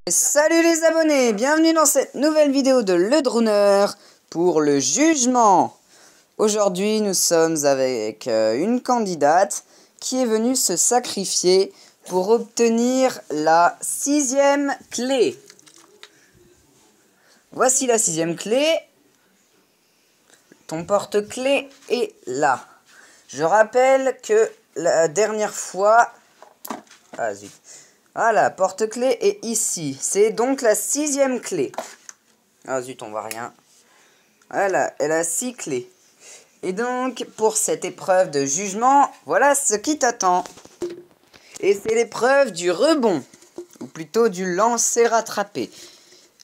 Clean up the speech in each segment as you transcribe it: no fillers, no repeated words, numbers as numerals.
Salut les abonnés, bienvenue dans cette nouvelle vidéo de Le Drooner pour le jugement. Aujourd'hui nous sommes avec une candidate qui est venue se sacrifier pour obtenir la 6e clé. Voici la 6e clé. Ton porte-clés est là. Je rappelle que la dernière fois... Ah zut. Voilà, porte-clés est ici. C'est donc la 6e clé. Ah zut, on voit rien. Voilà, elle a 6 clés. Et donc, pour cette épreuve de jugement, voilà ce qui t'attend. Et c'est l'épreuve du rebond. Ou plutôt du lancer-rattrapé.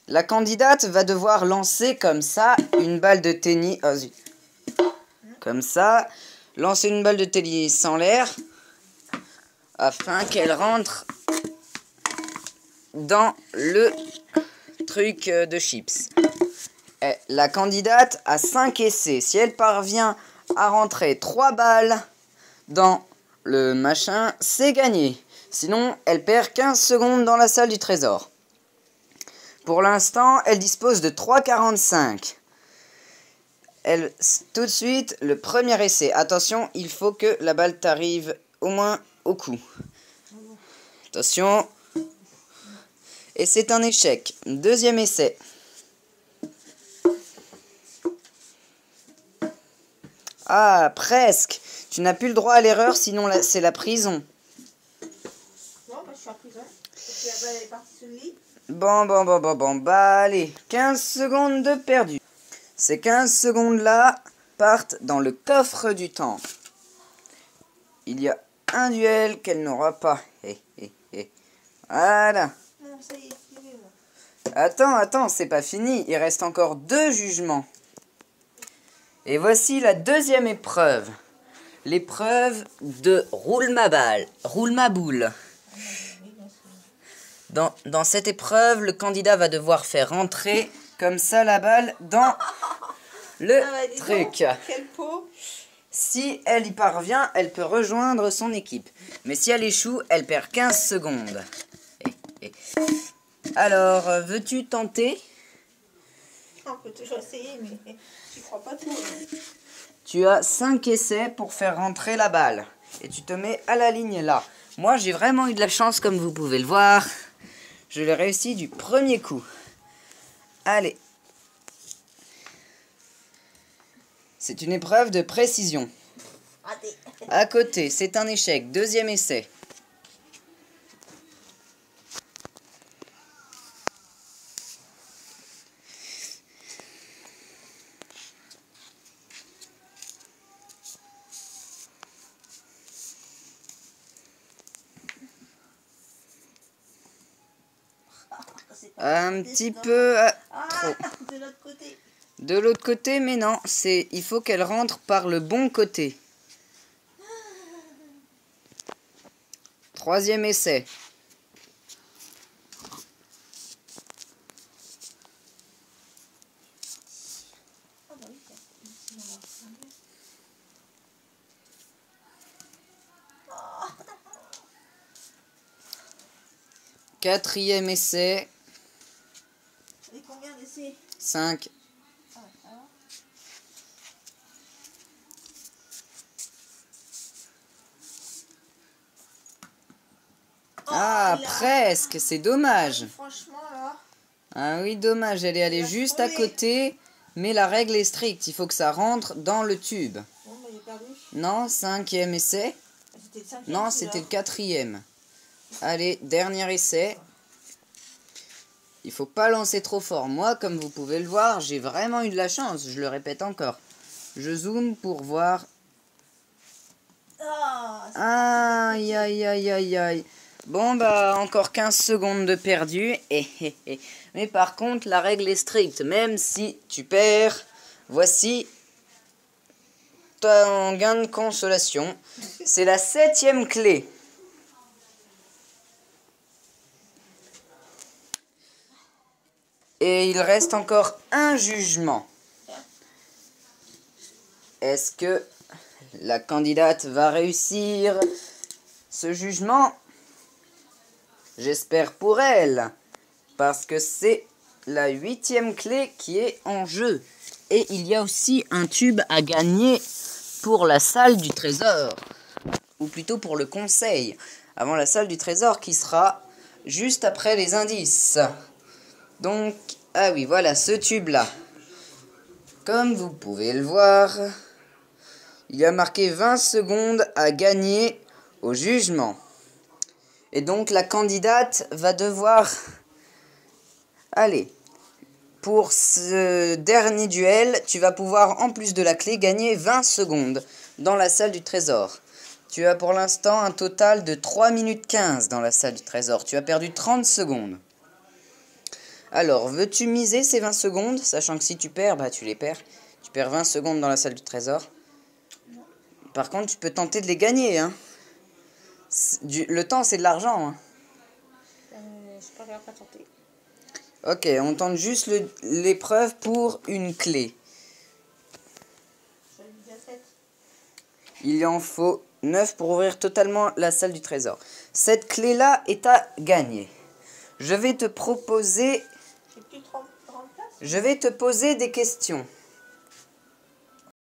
La candidate va devoir lancer comme ça une balle de tennis. Ah zut. Comme ça. Lancer une balle de tennis en l'air. Afin qu'elle rentre dans le truc de chips. La candidate a 5 essais. Si elle parvient à rentrer 3 balles dans le machin, c'est gagné. Sinon, elle perd 15 secondes dans la salle du trésor. Pour l'instant, elle dispose de 3,45. Tout de suite, le premier essai. Attention, il faut que la balle t'arrive au moins au cou. Attention. Et c'est un échec. Deuxième essai. Ah, presque. Tu n'as plus le droit à l'erreur, sinon c'est la prison. Non, bah, je suis en prison. Et la balle est partie sur le lit. Bon. Bah, allez. 15 secondes de perdu. Ces 15 secondes-là partent dans le coffre du temps. Il y a un duel qu'elle n'aura pas. Voilà. Non, ça y est, excusez-moi. Attends, c'est pas fini. Il reste encore 2 jugements. Et voici la deuxième épreuve. L'épreuve de roule ma balle, roule ma boule. Dans cette épreuve, le candidat va devoir faire rentrer comme ça la balle dans le truc. Donc, quelle peau. Si elle y parvient, elle peut rejoindre son équipe. Mais si elle échoue, elle perd 15 secondes. Alors, veux-tu tenter ? On peut toujours essayer, mais tu crois pas trop. Tu as 5 essais pour faire rentrer la balle. Et tu te mets à la ligne là. Moi, j'ai vraiment eu de la chance, comme vous pouvez le voir. Je l'ai réussi du premier coup. Allez. C'est une épreuve de précision. Raté. À côté, c'est un échec. Deuxième essai. Un petit peu trop. De l'autre côté. De l'autre côté, mais non, il faut qu'elle rentre par le bon côté. Troisième essai. Quatrième essai. Et combien d'essais? 5. Ah, presque, c'est dommage. Franchement, là. Ah oui, dommage, elle est allée juste à côté, mais la règle est stricte, il faut que ça rentre dans le tube. Bon, bah, j'ai perdu. Non, 5e essai. C'était le 5e. Non, c'était le 4e. Allez, dernier essai. Il faut pas lancer trop fort. Moi, comme vous pouvez le voir, j'ai vraiment eu de la chance, je le répète encore. Je zoome pour voir. Aïe. Bon, bah, encore 15 secondes de perdu. Mais par contre, la règle est stricte. Même si tu perds, voici ton gain de consolation. C'est la 7e clé. Et il reste encore un jugement. Est-ce que la candidate va réussir ce jugement ? J'espère pour elle. Parce que c'est la 8e clé qui est en jeu. Et il y a aussi un tube à gagner pour la salle du trésor. Ou plutôt pour le conseil. Avant la salle du trésor qui sera juste après les indices. Donc, ah oui, voilà ce tube-là. Comme vous pouvez le voir, il y a marqué 20 secondes à gagner au jugement. Et donc la candidate va devoir... Allez, pour ce dernier duel, tu vas pouvoir, en plus de la clé, gagner 20 secondes dans la salle du trésor. Tu as pour l'instant un total de 3 minutes 15 dans la salle du trésor. Tu as perdu 30 secondes. Alors, veux-tu miser ces 20 secondes, sachant que si tu perds, bah tu les perds. Tu perds 20 secondes dans la salle du trésor. Par contre, tu peux tenter de les gagner, hein. Le temps, c'est de l'argent, hein. Je préfère pas tenter. Ok, on tente juste l'épreuve pour une clé. J'en ai déjà 7. Il en faut 9 pour ouvrir totalement la salle du trésor. Cette clé-là est à gagner. Je vais te proposer... J'ai plus 30 places. Je vais te poser des questions.